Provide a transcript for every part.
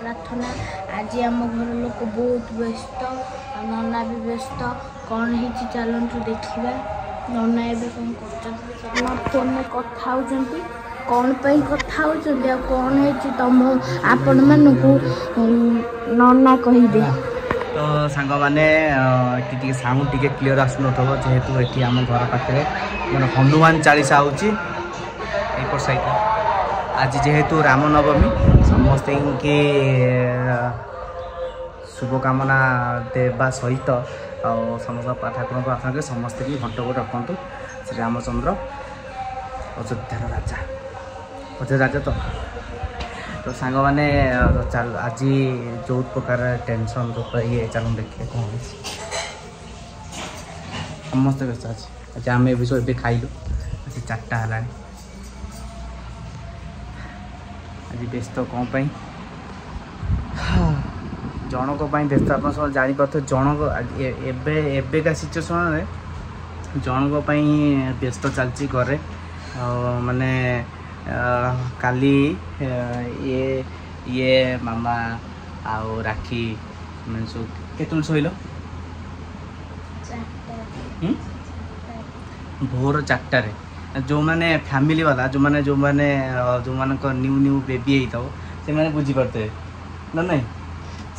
प्रार्थना। आज आम घर लोक बहुत व्यस्त, नना भी व्यस्त। कौन है चलतु देखा नना एवं कौन कर फोन में कथा होती कौन पर कथा होती कौन है तुम आपण मानू नना कहीदे। तो सांग मैंने साउंड टी क्लीयर आसन जेहेतु ये आम घर पाखे मैंने हनुमान चालीसा होपर साइड आज जेहेतु रामनवमी समस्त की शुभकामना देवा सहित समस्त ठाकुर प्रार्थना कर समस्त की घंट को रखु श्री रामचंद्र अयोध्यार राजा अयोध्या राजा तो सांग मैंने आज जो प्रकार टेंशन ये चल देखिए कौन समस्त व्यस्त अच्छे आज आम ए सब खाइलु आज 4टा है आज व्यस्त कौन पाई जनक व्यस्त आप सब जापर जनक एबेका सिचुएसन जनक व्यस्त चलती घरे माने काली ये मामा आउ राखी मैंने सब केतल शोल भोर 4टार जो मैंने फैमिली वाला जो मैंने न्यू न्यू बेबी होता से मैंने बुझीपारे ना नहीं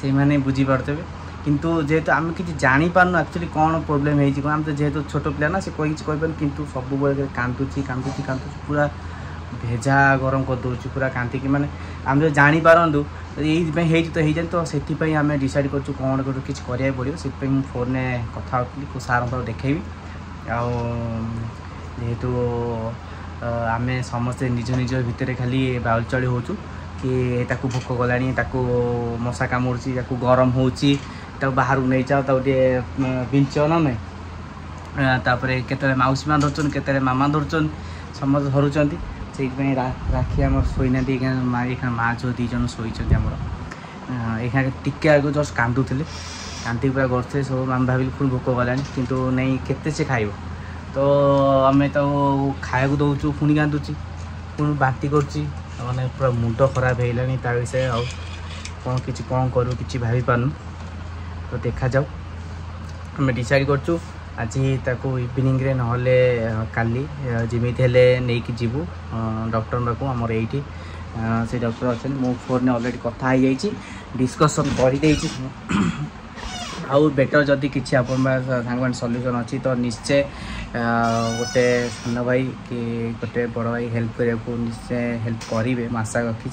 से मैंने बुझीपारे किंतु जेहेतु आम कि जानी पार्नु एक्चुअली कौन प्रोब्लेम है आम तो जेहेतु छोट पिला ना से कहीं कहीपर कितु सब कांदुची पूरा भेजा गरम कर दूसरी पूरा कांतिकी माने आम जो जानीपारु ये तो से आम डिसाइड कर कौन किसी करा पड़ो से फोन में कथा सार देखेबी जेहेतु आम समस्ते निज निज भितर खाली बाउल चढ़ी हो कि ताकू भोक गला मशा कामुड़ी गरम हो बाहर नहीं जाओ बिंच ना नहीं तापर केतरे मौसी माँ धरचन केतरे मामा धरचन समस्त धरुंच से राखी आम शोना माँ झो दी जन शोर टिके आगे जस्ट कांदुले कांदी पूरा करते सब आम भाविल पुणी भोक गलानी किंतु नहीं केते से खाइब तो आम तो खाया दौचु पुणी कांदुची पुणी बांती कर पूरा मुंड खराब होगा ता विषय कौन कि कौन करूँ कि भावी पार्नु तो देखा जाऊ आम डिसाइड करचु आज ताको इवनिंग रे नहले काली जमीत हेले नहीं कि जीवु डॉक्टर पाखु आमर ये से डॉक्टर अच्छे मो फोन ऑलरेडी कथा हो जाइए डिस्कसन कर आउ बेटर जदि किसी आप सांग सल्यूशन अच्छी तो निश्चय गोटे सान भाई कि गोटे बड़ भाई हेल्प करने को निश्चय हेल्प करेंगे आशा रखी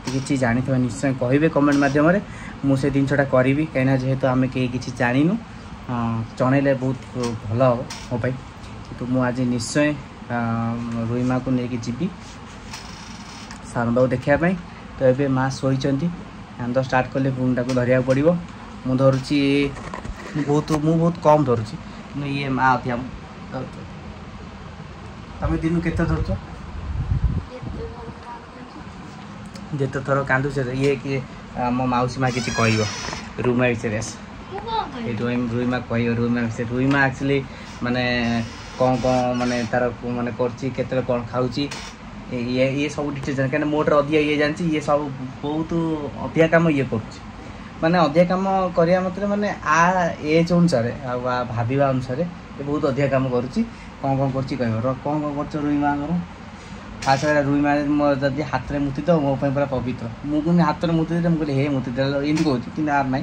किसी जानी निश्चय कहे कमेंट मध्यम मुझे जिनटा करी कहीं जेहेतु आम कहीं किसी जानिनु जनइले बहुत भल हम मो तो मुझे आज निश्चय रुई माँ को लेकिन जीवी सारण बाबू देखापी तो ये माँ शोई कांद स्टार्ट कले पुणी टाक धरिया पड़ो मु धरुची बहुत कम धरुची कि ये माँ अधिया तुम दिन के धरुच जिते थर कांदुच ये कि मो मौसी माँ किसी कह रुई माँ विषय रुई माँ कह रुई माँ एक्चुअली माने कौन कौन माने तार माने कर कौन खाऊँ ये सब डिटेल्स कहीं मोटर अधिका ये जानी ये सब बहुत अधिका कम ये कर माने अधिका कम करवा मतलब माने आ एज अनुसार आ भाविबा अनुसार ये बहुत अधिका कम करुच्ची कौन कौन कर कौन कर रुई माँ फास्ट रुई माँ जब हाथ में मुति दो मो पूरा पवित्र मुझे हाथ में मुति मुझे हे मुति दे एमती कहूँ कि आर ना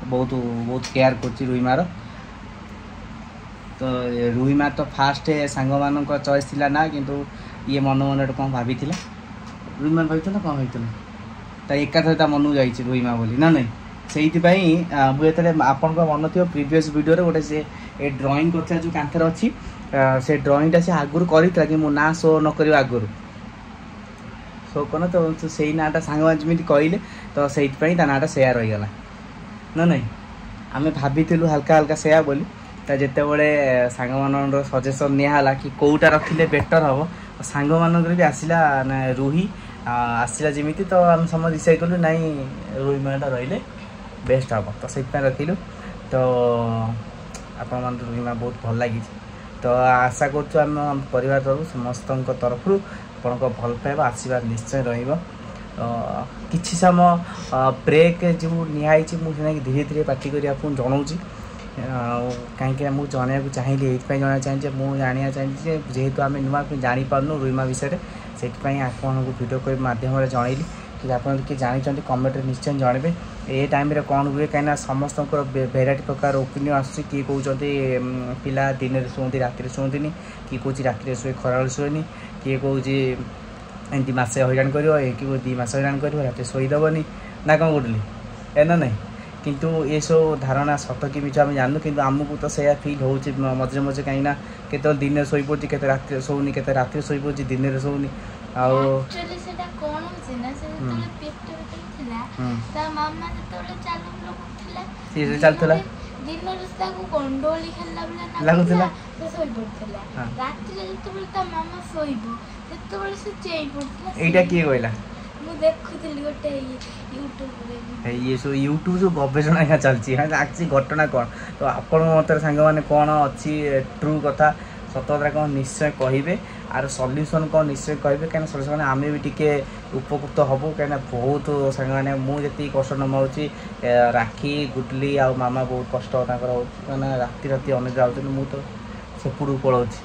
बहुत केयर कर रुई मार तो रुई माँ तो फास्ट सांग मान चॉइस थी ना किंतु ये मन मन कौन भाभी रुई माँ भाई ना कौन भाई एकाथर मन जाइए रुई माँ बोली ना नहीं से मुझे आपण मन थी प्रीवियस वीडियो गोटे से ड्रॉइंग कर जो कांथर अच्छी से ड्रॉइंगटा से आगुरी कर कि मो ना शो न कर आगुरी शो कर तो से नाटा सांग जमी कहले तो से नाटा सेया रहीगला ना नहीं आम भाभी हल्का हल्का सेया बोली जिते बड़े सांग मान सजेसन निला कि कौटा रखिले बेटर हम सांग मान भी आसला रुही आसला जमी तो आम समझ डिसाइड कलु ना रुई माँटा रही बेस्ट हम तो से रखिलु तो आपण मन रुई माँ बहुत भल लगी तो आशा करूँ परिवार तरफ समस्त तरफ आपण भल पाइबा आशीर्वाद निश्चय रही किछि समय ब्रेक जो निहाई मुझे धीरे धीरे पार्टी कर जनाऊँगी कहीं मुझे जनवाक चाहिए ये जाना चाहिए मुझे जाना चाहिए जेहेतु आम नुआ जापारू रुईमा विषय से आपको भिडियो कॉल मध्यम जनइली कि आप किए जानते कमेंट निश्चय जनइबे ये टाइम कौन हुए कहीं समस्त भेराइटी प्रकार ओपिनियन आसूँ किए कहते पिला दिन में शुंती राति शुंतीनि किए कौन राति शुए खरा शुएनि किए कौन एमती मसे हईराण कर कि 2 मास हईराण कर रात शोदेवनी ना कौन कहली ए ना नहीं किंतु ये सब धारणा सत कि मिछ आम जानू कि आमको तो सैया फिल हो मझे मझे कहीं केत दिन शो पड़ी के रात शोनी के रात शो पड़ी दिन में शोनी चलता एटा किए कहला ये सब यूट्यूब जो गवेषणा यहाँ चलती आखिर घटना कौन तो आपण मत सांग मैंने कौन अच्छी ट्रू कथा सतता कौन निश्चय कहे आर सल्यूशन कौन निश्चय कहे कहीं सल्यूशन आम भी टे उपकृत हबू कहीं बहुत सांग मैंने मुझे कष्ट नमाऊँगी राखी गुडली आ मामा बहुत कष्ट मैंने राति राति अनेक आउट मुझे तो सेपड़ू पलाऊँगी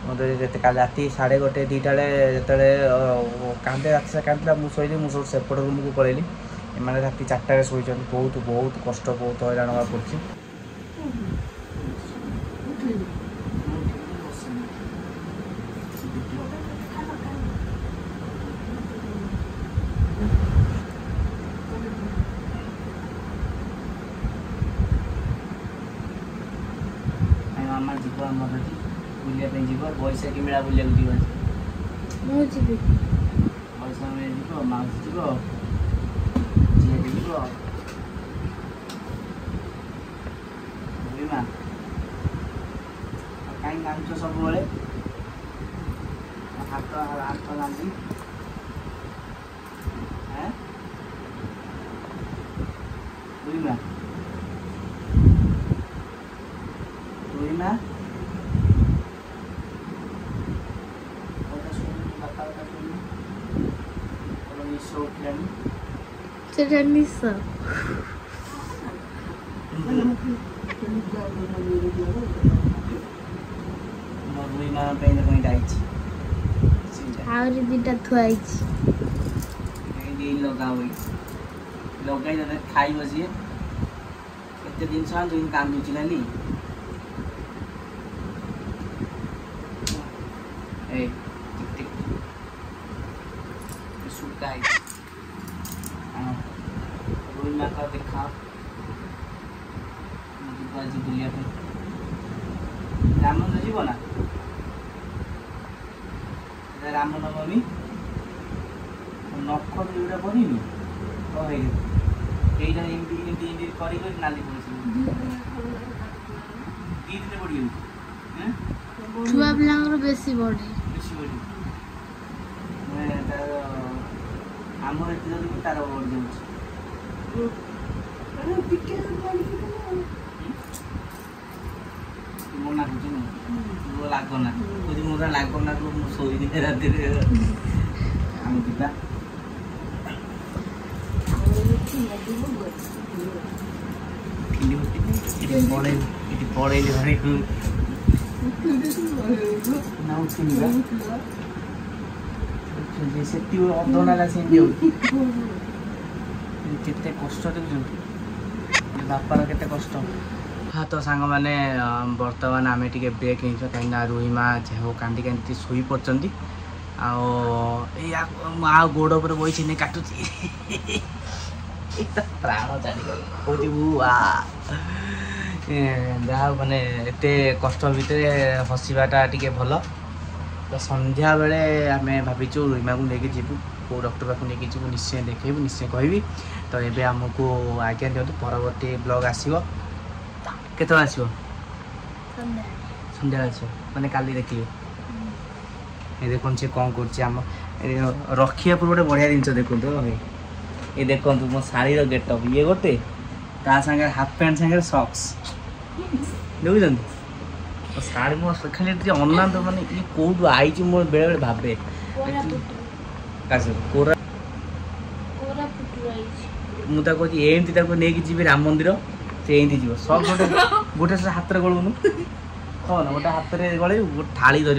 मतलब काल राति 1:30 2टा जो कांदे राति से कांदा मुझे शोली मुझे सेपट रूम को पलैली एम राति 4टार शोई बहुत बहुत कष्ट बहुत हईराण हाँ पड़ी मामा जीव आम बुलिया जीव बैशाखी मेला बुलिया जीव बैशाख मेला जीव माउसी जीव झील जीव बुढ़ीमा कहीं गाँच सब हाथ हाथ गाँधी बुढ़ीमा बुढ़ीमा दीटा थुआई लगा लगे खाई बसी केते दिन कांदुची खाली रुईमा का देखा आज बुलिया रामनवमी जीव ना रामनवमी नख जोटा पड़नी यहीटा एमती कर नाली पड़ी 2 दिन पड़ छुआ पिला बेसी बढ़े आमर एत जल्दी तार बढ़ मना कर लगना कह मोर लगना शोनी राति आम जा पड़े भाई से अधना सेमती केते कष्ट देखुं बापार केते कष्ट हाँ तो सांग मैंने बर्तमान आम टे ब्रेक नहीं कहीं रुईमा झेहो कांदी कांदी शोई पड़ती आ गोड़ पर बही नहीं काटुची प्राण चलीगला जहाँ मैंने एत कष्ट भितर हसवाटा टे भल तो संध्या बेले आम भाविचु रुईमा को लेकिन जीवु कौ डॉक्टर पाक लेकिन जीवु निश्चय देखू निश्चय कहबी तो ये आमको आज्ञा दिखाँ परवर्ती ब्लॉग आसो केत आसो संध्या आस मैंने काली देखिए ये देखो सी कौन कर रखिया पूर्व गोटे बढ़िया जिन देखो ये देखो मो शाढ़ी गेटअप ये गोटे ता सागर हाफ पैंट सागर सक्स देखुं शाढ़ी मो खाली अना तो मैंने ये कौटू आई मो बेले बेले भावे कोरा मुझे कहती एमती नहीं जी राम मंदिर से एमती जीव सब गोटे गोटे हाथ में गलुन हाँ ना गोटे हाथ में गल गोटे थाली धर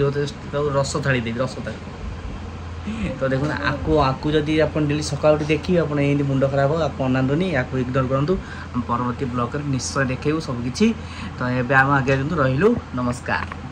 रस थाली देवी रस थाली तो देखो आपको जदि आप डेली सकाल देखिए आप मुंड खराब हो आपको अनातुनि आपको इग्नोर करूँ परवर्ती ब्लॉग निश्चय देखेबू सबकि तो ये आगे रही नमस्कार।